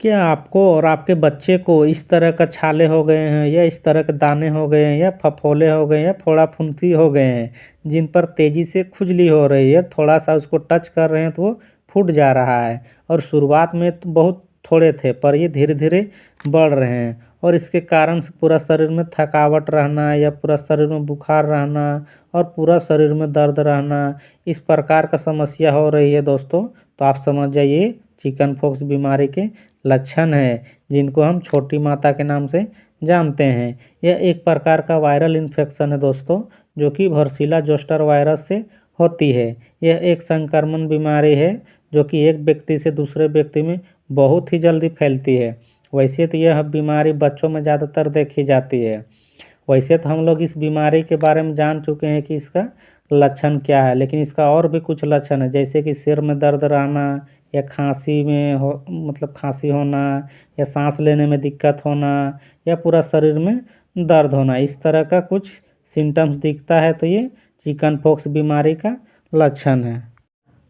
क्या आपको और आपके बच्चे को इस तरह का छाले हो गए हैं या इस तरह के दाने हो गए हैं या फफोले हो गए हैं या फोड़ा फुंसी हो गए हैं जिन पर तेज़ी से खुजली हो रही है, थोड़ा सा उसको टच कर रहे हैं तो वो फूट जा रहा है। और शुरुआत में तो बहुत थोड़े थे पर ये धीरे धीरे बढ़ रहे हैं और इसके कारण से पूरा शरीर में थकावट रहना या पूरा शरीर में बुखार रहना और पूरा शरीर में दर्द रहना, इस प्रकार का समस्या हो रही है दोस्तों, तो आप समझ जाइए चिकन पॉक्स बीमारी के लक्षण है, जिनको हम छोटी माता के नाम से जानते हैं। यह एक प्रकार का वायरल इन्फेक्शन है दोस्तों, जो कि वर्सिला जोस्टर वायरस से होती है। यह एक संक्रमण बीमारी है जो कि एक व्यक्ति से दूसरे व्यक्ति में बहुत ही जल्दी फैलती है। वैसे तो यह बीमारी बच्चों में ज़्यादातर देखी जाती है। वैसे तो हम लोग इस बीमारी के बारे में जान चुके हैं कि इसका लक्षण क्या है, लेकिन इसका और भी कुछ लक्षण है, जैसे कि सिर में दर्द रहना या खांसी में हो मतलब खांसी होना या सांस लेने में दिक्कत होना या पूरा शरीर में दर्द होना, इस तरह का कुछ सिम्टम्स दिखता है तो ये चिकन पॉक्स बीमारी का लक्षण है।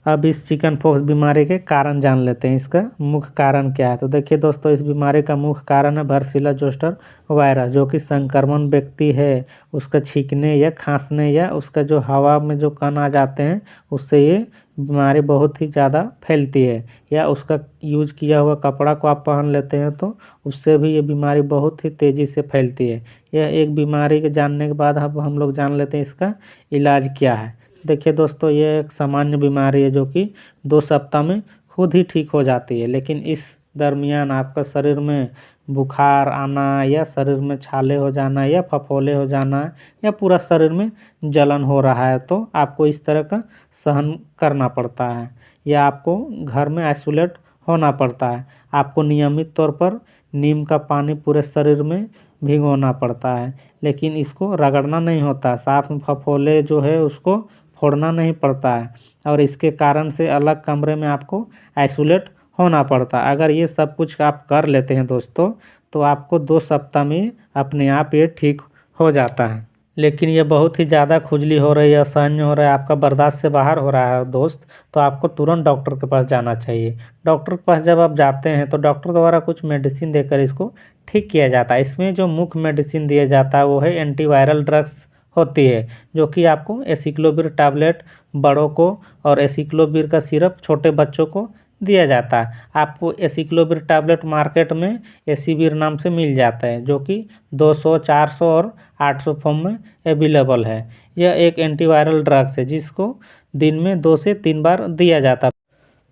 अब इस चिकन पॉक्स बीमारी के कारण जान लेते हैं, इसका मुख्य कारण क्या है। तो देखिए दोस्तों, इस बीमारी का मुख्य कारण है वर्सिला जोस्टर वायरस, जो कि संक्रमण व्यक्ति है उसका छींकने या खांसने या उसका जो हवा में जो कण आ जाते हैं उससे ये बीमारी बहुत ही ज़्यादा फैलती है। या उसका यूज किया हुआ कपड़ा को आप पहन लेते हैं तो उससे भी ये बीमारी बहुत ही तेज़ी से फैलती है। यह एक बीमारी के जानने के बाद अब हम लोग जान लेते हैं इसका इलाज क्या है। देखिए दोस्तों, ये एक सामान्य बीमारी है जो कि 2 सप्ताह में खुद ही ठीक हो जाती है, लेकिन इस दरमियान आपका शरीर में बुखार आना या शरीर में छाले हो जाना या फफोले हो जाना या पूरा शरीर में जलन हो रहा है तो आपको इस तरह का सहन करना पड़ता है या आपको घर में आइसोलेट होना पड़ता है। आपको नियमित तौर पर नीम का पानी पूरे शरीर में भिगोना पड़ता है, लेकिन इसको रगड़ना नहीं होता। साथ में फफोले जो है उसको फोड़ना नहीं पड़ता है और इसके कारण से अलग कमरे में आपको आइसोलेट होना पड़ता है। अगर ये सब कुछ आप कर लेते हैं दोस्तों तो आपको 2 सप्ताह में अपने आप ये ठीक हो जाता है। लेकिन ये बहुत ही ज़्यादा खुजली हो रही है, असहनीय हो रहा है, आपका बर्दाश्त से बाहर हो रहा है दोस्त, तो आपको तुरंत डॉक्टर के पास जाना चाहिए। डॉक्टर के पास जब आप जाते हैं तो डॉक्टर द्वारा कुछ मेडिसिन देकर इसको ठीक किया जाता है। इसमें जो मुख्य मेडिसिन दिया जाता है वो है एंटीवायरल ड्रग्स होती है, जो कि आपको एसिक्लोविर टैबलेट बड़ों को और एसिक्लोविर का सिरप छोटे बच्चों को दिया जाता है। आपको एसिक्लोविर टैबलेट मार्केट में एसीवीर नाम से मिल जाता है, जो कि 200, 400 और 800 फॉर्म में अवेलेबल है। यह एक एंटीवायरल ड्रग्स है जिसको दिन में 2 से 3 बार दिया जाता है।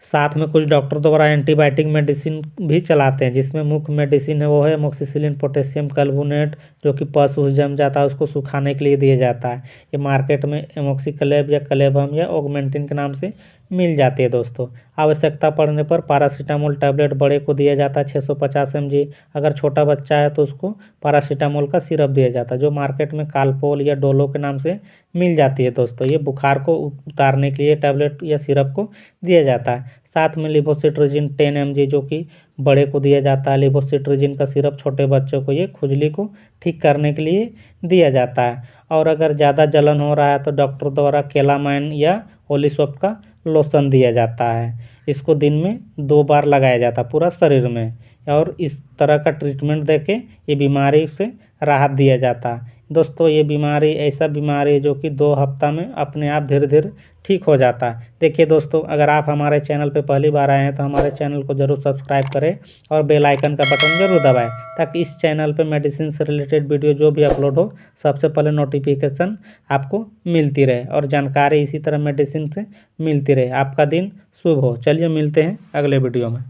साथ में कुछ डॉक्टर द्वारा एंटीबायोटिक मेडिसिन भी चलाते हैं, जिसमें मुख्य मेडिसिन है वो है एमोक्सिसिलिन पोटेशियम कार्बोनेट, जो कि पशु जम जाता है उसको सुखाने के लिए दिया जाता है। ये मार्केट में एमोक्सिक्लेब या क्लेबम या ऑगमेंटिन के नाम से मिल जाती है दोस्तों। आवश्यकता पड़ने पर पैरासीटामोल टैबलेट बड़े को दिया जाता है 650 mg। अगर छोटा बच्चा है तो उसको पैरासीटामोल का सिरप दिया जाता है, जो मार्केट में कालपोल या डोलो के नाम से मिल जाती है दोस्तों। ये बुखार को उतारने के लिए टैबलेट या सिरप को दिया जाता है। साथ में लिवोसिट्रिजिन 10 mg, जो कि बड़े को दिया जाता है। लिवोसिट्रिजिन का सिरप छोटे बच्चों को ये खुजली को ठीक करने के लिए दिया जाता है। और अगर ज़्यादा जलन हो रहा है तो डॉक्टर द्वारा केलामाइन या ओलिसोप का लोशन दिया जाता है। इसको दिन में 2 बार लगाया जाता है पूरा शरीर में, और इस तरह का ट्रीटमेंट देके ये बीमारी से राहत दिया जाता है। दोस्तों, ये बीमारी ऐसा बीमारी है जो कि 2 हफ्ता में अपने आप धीरे धीरे ठीक हो जाता है। देखिए दोस्तों, अगर आप हमारे चैनल पे पहली बार आए हैं तो हमारे चैनल को ज़रूर सब्सक्राइब करें और बेल आइकन का बटन ज़रूर दबाएं, ताकि इस चैनल पे मेडिसिन से रिलेटेड वीडियो जो भी अपलोड हो सबसे पहले नोटिफिकेशन आपको मिलती रहे और जानकारी इसी तरह मेडिसिन से मिलती रहे। आपका दिन शुभ हो। चलिए मिलते हैं अगले वीडियो में।